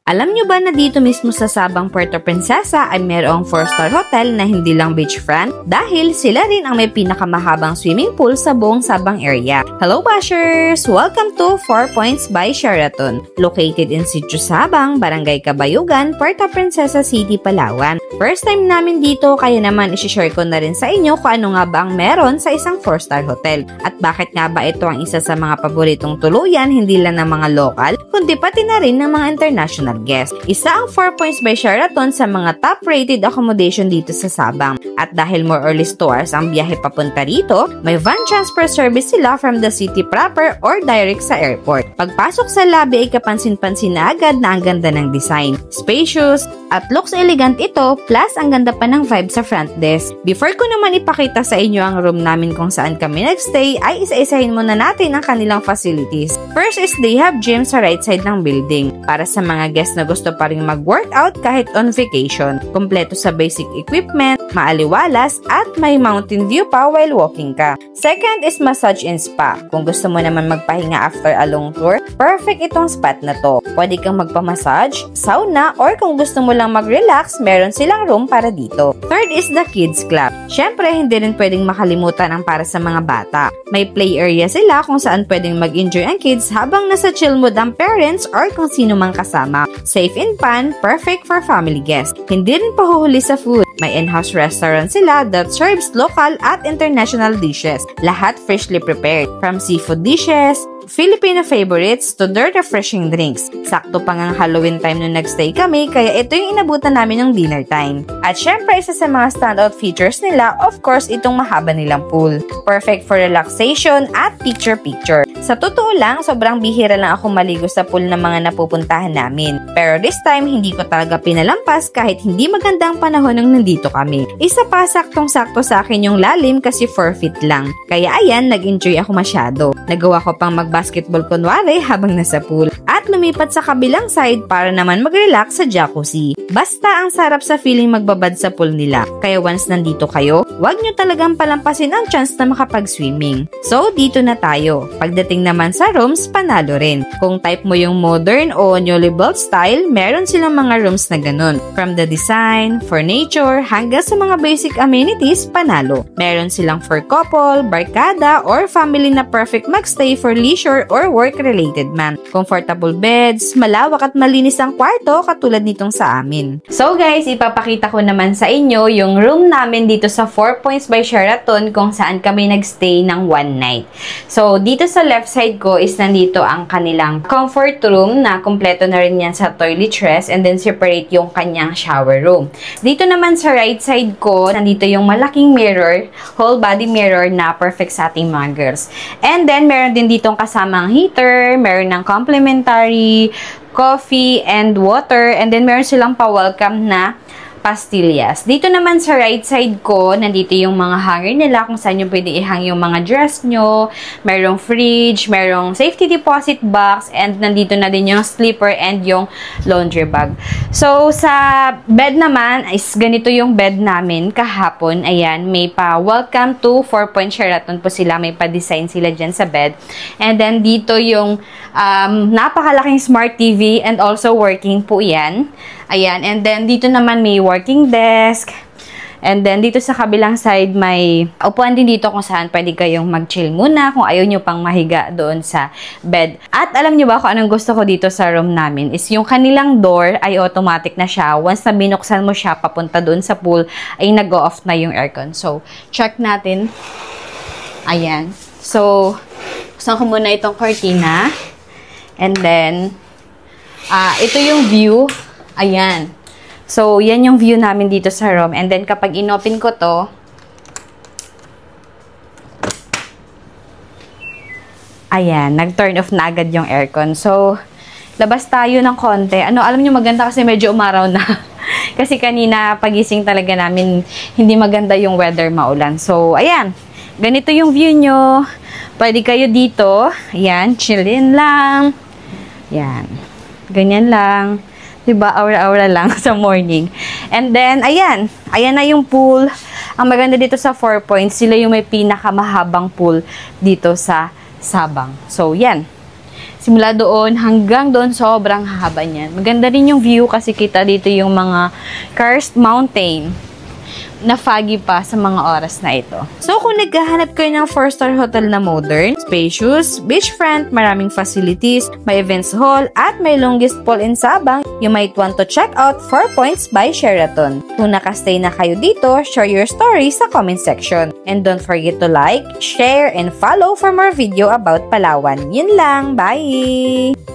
Alam nyo ba na dito mismo sa Sabang Puerto Princesa ay mayroong 4-star hotel na hindi lang beachfront dahil sila rin ang may pinakamahabang swimming pool sa buong Sabang area. Hello Bashers! Welcome to 4 Points by Sheraton, located in Sitio Sabang, Barangay Cabayugan, Puerto Princesa City, Palawan. First time namin dito kaya naman isi-share ko na rin sa inyo kung ano nga ba ang meron sa isang 4-star hotel at bakit nga ba ito ang isa sa mga paboritong tuluyan hindi lang ng mga local kundi pati na rin ng mga international guest. Isa ang 4 Points by Sheraton sa mga top-rated accommodation dito sa Sabang. At dahil more or less 2 hours ang biyahe papunta rito, may van transfer service sila from the city proper or direct sa airport. Pagpasok sa lobby ay kapansin-pansin na agad na ang ganda ng design. Spacious at looks elegant ito, plus ang ganda pa ng vibe sa front desk. Before ko naman ipakita sa inyo ang room namin kung saan kami nagstay, ay isa-isahin muna natin ang kanilang facilities. First is they have gym sa right side ng building. Para sa mga guests na gusto pa rin mag-workout kahit on vacation. Kompleto sa basic equipment, maaliwalas, at may mountain view pa while walking ka. Second is massage and spa. Kung gusto mo naman magpahinga after a long tour, perfect itong spot na to. Pwede kang magpamassage, sauna, or kung gusto mo lang mag-relax, meron silang room para dito. Third is the kids club. Syempre, hindi rin pwedeng makalimutan ang para sa mga bata. May play area sila kung saan pwedeng mag-enjoy ang kids habang nasa chill mood ang parents or kung sino mang kasama. Safe and fun, perfect for family guests. Hindi rin pahuhuli sa food. May in-house restaurant sila that serves local at international dishes. Lahat freshly prepared. From seafood dishes, Filipino favorites to their refreshing drinks. Sakto pa ngang Halloween time nung nagstay kami, kaya ito yung inabutan namin ng dinner time. At syempre, isa sa mga standout features nila, of course, itong mahaba nilang pool. Perfect for relaxation at picture-picture. Sa totoo lang, sobrang bihira lang ako maligo sa pool ng mga napupuntahan namin. Pero this time, hindi ko talaga pinalampas kahit hindi magandang panahon nung nandito kami. Isa pa, saktong-sakto sa akin yung lalim kasi 4 feet lang. Kaya ayan, nag-enjoy ako masyado. Nagawa ko pang basketball kunwari habang nasa pool at lumipat sa kabilang side para naman mag-relax sa jacuzzi. Basta ang sarap sa feeling magbabad sa pool nila. Kaya once nandito kayo, huwag nyo talagang palampasin ang chance na makapag-swimming. So, dito na tayo. Pagdating naman sa rooms, panalo rin. Kung type mo yung modern o newly built style, meron silang mga rooms na ganun. From the design, furniture, hanggang sa mga basic amenities, panalo. Meron silang for couple, barkada, or family na perfect magstay for leisure or work-related man. Comfortable beds, malawak at malinis ang kwarto katulad nitong sa amin. So guys, ipapakita ko naman sa inyo yung room namin dito sa 4 Points by Sheraton kung saan kami nagstay ng 1 night. So dito sa left side ko is nandito ang kanilang comfort room na kompleto na rin yan sa toiletries and then separate yung kanyang shower room. Dito naman sa right side ko, nandito yung malaking mirror, whole body mirror na perfect sa ating mga girls. And then meron din ditong kasamang heater, meron ng complimentary coffee and water, and then meron silang pa-welcome na pastillas. Dito naman sa right side ko, nandito yung mga hanger nila kung saan nyo pwede ihang yung mga dress nyo. Merong fridge, merong safety deposit box, and nandito na din yung slipper and yung laundry bag. So, sa bed naman, is ganito yung bed namin kahapon. Ayan, may pa welcome to 4 Point Sheraton po sila. May pa-design sila dyan sa bed. And then, dito yung napakalaking smart TV and also working po yan. Ayan, and then dito naman may working desk. And then dito sa kabilang side may upuan din dito kung saan pwede kayong mag-chill muna kung ayaw nyo pang mahiga doon sa bed. At alam nyo ba kung anong gusto ko dito sa room namin is yung kanilang door ay automatic na siya. Once na binuksan mo siya papunta doon sa pool ay nag-go off na yung aircon. So, check natin. Ayan. So, buksan ko muna itong cortina. And then, ito yung view. Ayan. So, yan yung view namin dito sa room. And then, kapag inopen ko to, ayan, nag-turn off na agad yung aircon. So, labas tayo ng konti. Alam nyo, maganda kasi medyo umaraw na. Kasi kanina, pagising talaga namin, hindi maganda yung weather, maulan. So, ayan. Ganito yung view nyo. Pwede kayo dito. Ayan, chillin lang. Ayan. Ganyan lang. Diba? Aura-aura lang sa morning. And then, ayan. Ayan na yung pool. Ang maganda dito sa 4 Points, sila yung may pinakamahabang pool dito sa Sabang. So, yan. Simula doon hanggang doon, sobrang haba niyan. Maganda rin yung view kasi kita dito yung mga karst mountain na foggy pa sa mga oras na ito. So, kung naghahanap kayo ng 4-star hotel na modern, spacious, beachfront, maraming facilities, may events hall, at may longest pool in Sabang, you might want to check out 4 Points by Sheraton. Kung nakastay na kayo dito, share your story sa comment section. And don't forget to like, share, and follow for more video about Palawan. Yun lang, bye!